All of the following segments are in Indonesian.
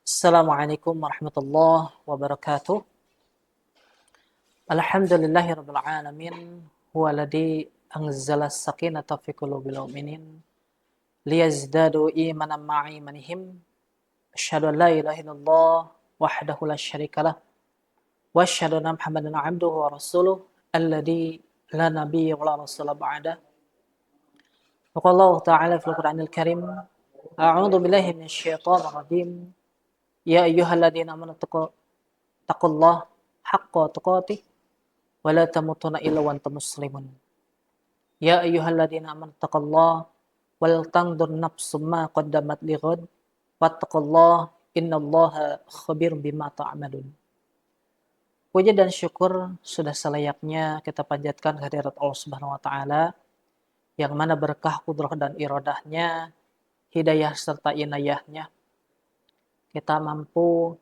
Assalamualaikum warahmatullahi wabarakatuh. Alhamdulillahirabbil alamin. Huwa alladzi anzala as-sakinata fi qulubil mu'minin liyazdadu imanan ma'a imanihim. Asyhadu an la ilaha illallah wahdahu la syarikalah wa asyhadu anna Muhammadan 'abduhu wa rasuluh alladzi la nabiyya wa la rasula ba'da. Wa qala Allah ta'ala fil Qur'anil Karim, a'udzu billahi minasyaitonir rajim. Ya ayyuhalladzina amanu taqullaha haqqa tuqatih wa la tamutunna illa wa antum muslimun. Ya ayyuhalladzina amanu taqullaha wal tanzur nafsum ma qaddamat lighad wattaqullaha innallaha khabirum bima ta'malun. Puji dan syukur sudah selayaknya kita panjatkan kehadirat Allah Subhanahu wa taala yang mana berkah kudrah dan iradahnya, hidayah serta inayahnya kita mampu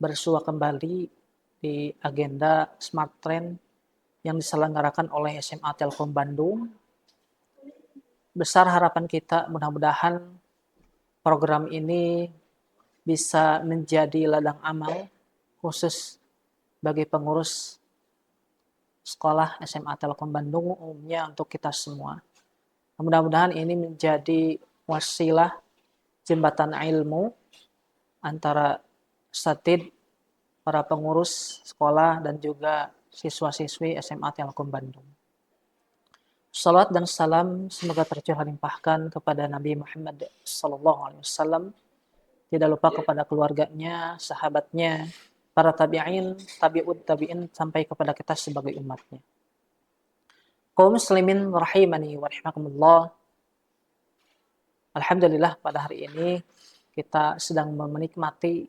bersua kembali di agenda Smart Trend yang diselenggarakan oleh SMA Telkom Bandung. Besar harapan kita mudah-mudahan program ini bisa menjadi ladang amal khusus bagi pengurus sekolah SMA Telkom Bandung umumnya untuk kita semua. Mudah-mudahan ini menjadi wasilah jembatan ilmu antara satid, para pengurus sekolah, dan juga siswa-siswi SMA Telkom Bandung. Salawat dan salam semoga tercurah limpahkan kepada Nabi Muhammad SAW. Tidak lupa kepada keluarganya, sahabatnya, para tabi'in, tabi'ud tabi'in, sampai kepada kita sebagai umatnya. Kaum muslimin rahimani wa rahimakumullah. Alhamdulillah pada hari ini kita sedang menikmati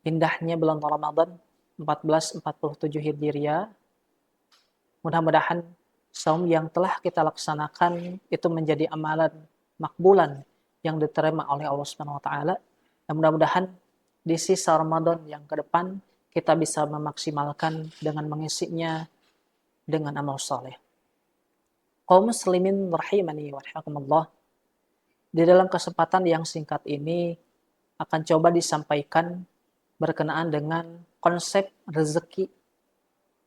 indahnya bulan Ramadan 1447 Hijriah. Mudah-mudahan saum yang telah kita laksanakan itu menjadi amalan makbulan yang diterima oleh Allah Subhanahu wa taala. Dan mudah-mudahan di sisa Ramadan yang ke depan kita bisa memaksimalkan dengan mengisinya dengan amal saleh. Kaum muslimin rahimani wa rahimakumullah. Di dalam kesempatan yang singkat ini akan coba disampaikan berkenaan dengan konsep rezeki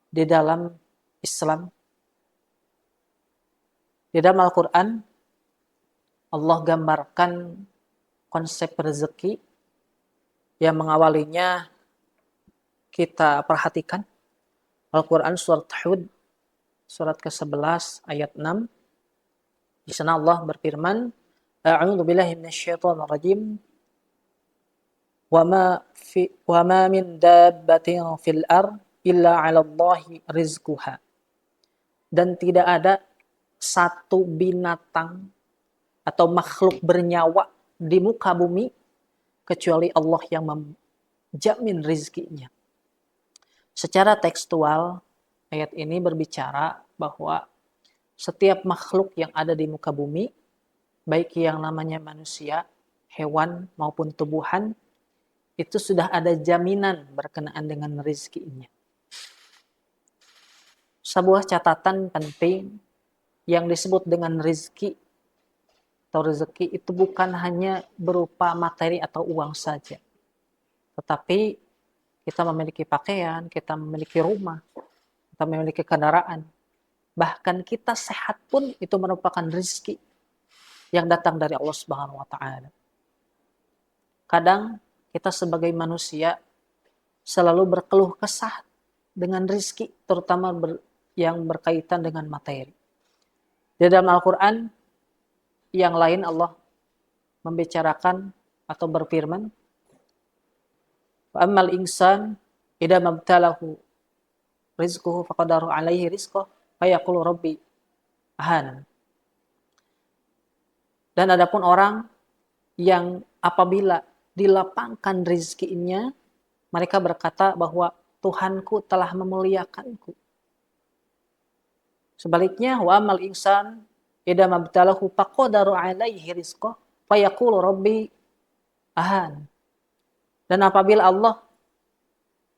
di dalam Islam. Di dalam Al-Quran, Allah gambarkan konsep rezeki yang mengawalinya kita perhatikan. Al-Quran surat Hud, surat ke-11 ayat 6. Di sana Allah berfirman, A'udzu billahi minasyaitonir rajim. Wa ma min dabbatin fil ard illa 'ala Allahi rizquha. Dan tidak ada satu binatang atau makhluk bernyawa di muka bumi kecuali Allah yang menjamin rizkinya. Secara tekstual, ayat ini berbicara bahwa setiap makhluk yang ada di muka bumi, baik yang namanya manusia, hewan maupun tumbuhan, itu sudah ada jaminan berkenaan dengan rizkinya. Sebuah catatan penting yang disebut dengan rizki atau rezeki itu bukan hanya berupa materi atau uang saja. Tetapi kita memiliki pakaian, kita memiliki rumah, kita memiliki kendaraan. Bahkan kita sehat pun itu merupakan rizki yang datang dari Allah Subhanahu wa taala. Kadang kita sebagai manusia selalu berkeluh kesah dengan rizki, terutama yang berkaitan dengan materi. Di dalam Al-Quran, yang lain Allah membicarakan atau berfirman, وَأَمَّا الْإِنسَانُ إِذَا مَا ابْتَلَاهُ رِزْقُهُ فَقَدَرَ عَلَيْهِ رِزْقَهُ فَيَقُولُ رَبِّي أَهَانَنِ. Dan adapun orang yang apabila dilapangkan rizkinya, mereka berkata bahwa Tuhanku telah memuliakanku. Sebaliknya, wa amal insan idza mabtalahu faqadara alaihi rizqah fayaqulu rabbi ahan. Dan apabila Allah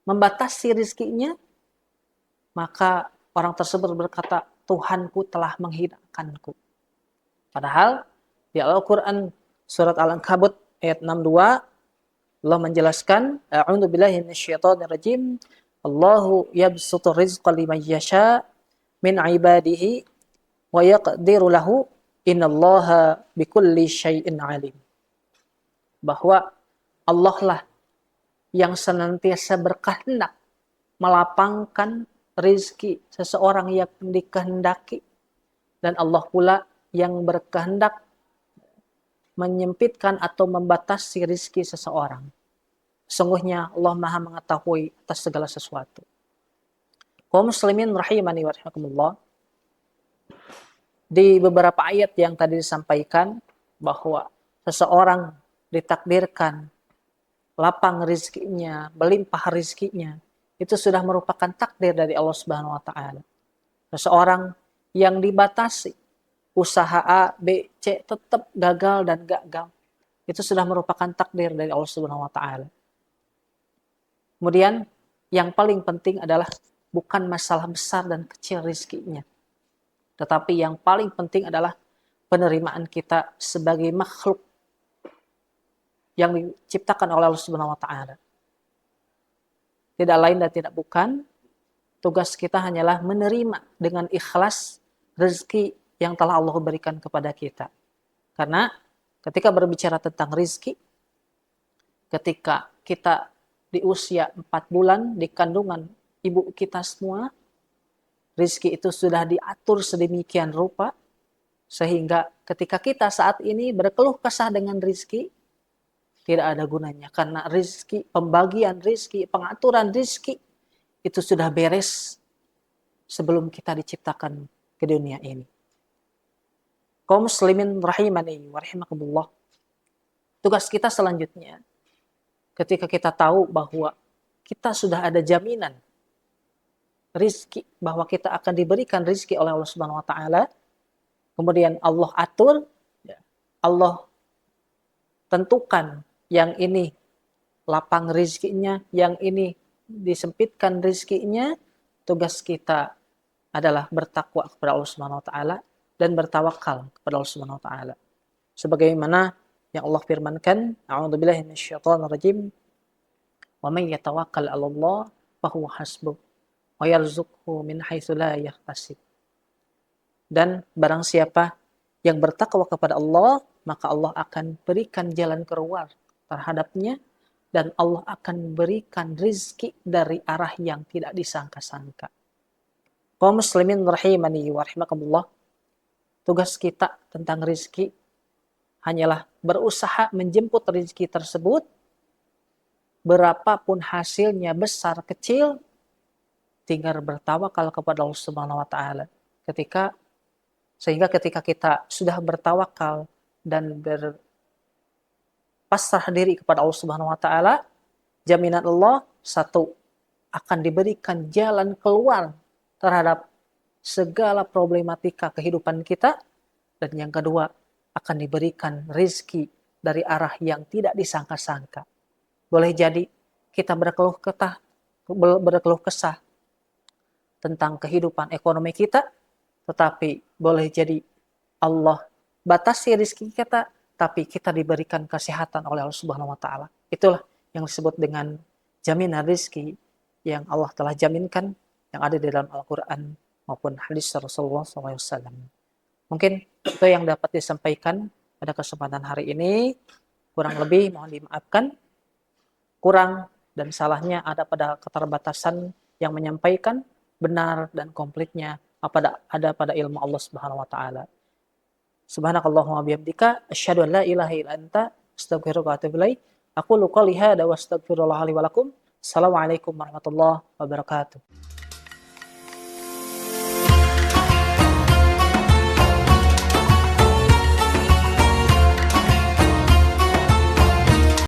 membatasi rizkinya, maka orang tersebut berkata, Tuhanku telah menghinakanku. Padahal di Al-Quran surat Al-Ankabut ayat 62, Allah menjelaskan, a'udzu billahi minasyaitonir rajim. Allahu yabsutur rizqa liman yasha min ibadihi wa yaqdiru lahu innallaha bikulli syai'in alim. Bahwa Allah lah yang senantiasa berkehendak melapangkan rizki seseorang yang dikehendaki, dan Allah pula yang berkehendak menyempitkan atau membatasi rizki seseorang. Sungguhnya Allah Maha mengetahui atas segala sesuatu. Kaum muslimin rahimani wa rahimakumullah, di beberapa ayat yang tadi disampaikan bahwa seseorang ditakdirkan lapang rizkinya, berlimpah rizkinya, itu sudah merupakan takdir dari Allah Subhanahu wa taala. Seseorang yang dibatasi usaha A, B, C tetap gagal dan gagal, itu sudah merupakan takdir dari Allah Subhanahu wa taala. Kemudian yang paling penting adalah bukan masalah besar dan kecil rizkinya, tetapi yang paling penting adalah penerimaan kita sebagai makhluk yang diciptakan oleh Allah Subhanahu wa taala. Tidak lain dan tidak bukan, tugas kita hanyalah menerima dengan ikhlas rezeki yang telah Allah berikan kepada kita. Karena ketika berbicara tentang rezeki, ketika kita di usia 4 bulan di kandungan ibu kita semua, rezeki itu sudah diatur sedemikian rupa sehingga ketika kita saat ini berkeluh kesah dengan rezeki, tidak ada gunanya, karena rizki, pembagian rizki, pengaturan rizki itu sudah beres sebelum kita diciptakan ke dunia ini. Kaum muslimin rahimani wa rahimakumullah, tugas kita selanjutnya ketika kita tahu bahwa kita sudah ada jaminan rizki, bahwa kita akan diberikan rizki oleh Allah Subhanahu wa taala, kemudian Allah atur, Allah tentukan yang ini lapang rizkinya, yang ini disempitkan rizkinya, tugas kita adalah bertakwa kepada Allah Subhanahu wa taala dan bertawakal kepada Allah Subhanahu wa taala. Sebagaimana yang Allah firmankan, a'udzubillahi minasyaitonir rajim, wa may yatawakkal 'alallah fahuwa hasbuh wa yarzuqhu min haitsu la yahtasib. Dan barang siapa yang bertakwa kepada Allah, maka Allah akan berikan jalan keluar terhadapnya, dan Allah akan berikan rizki dari arah yang tidak disangka-sangka. Kaum muslimin rahimani wa rahimakumullah, tugas kita tentang rizki hanyalah berusaha menjemput rizki tersebut, berapapun hasilnya besar kecil, tinggal bertawakal kepada Allah Subhanahu wa taala. Sehingga ketika kita sudah bertawakal dan pasrah diri kepada Allah Subhanahu wa taala, jaminan Allah, satu, akan diberikan jalan keluar terhadap segala problematika kehidupan kita, dan yang kedua, akan diberikan rizki dari arah yang tidak disangka-sangka. Boleh jadi kita berkeluh kesah tentang kehidupan ekonomi kita, tetapi boleh jadi Allah batasi rizki kita, tapi kita diberikan kesehatan oleh Allah Subhanahu wa taala. Itulah yang disebut dengan jaminan rizki yang Allah telah jaminkan, yang ada di dalam Al-Quran maupun hadis Rasulullah SAW. Mungkin itu yang dapat disampaikan pada kesempatan hari ini. Kurang lebih mohon dimaafkan. Kurang dan salahnya ada pada keterbatasan yang menyampaikan benar dan komplitnya ada pada ilmu Allah Subhanahu wa taala. Subhanakallahumma bihamdika asyhadu an la ilaha illa anta astaghfiruka wa atubu ilaik. Aqulu qouli hadza wa astaghfirullah li wa lakum. Assalamualaikum warahmatullahi wabarakatuh.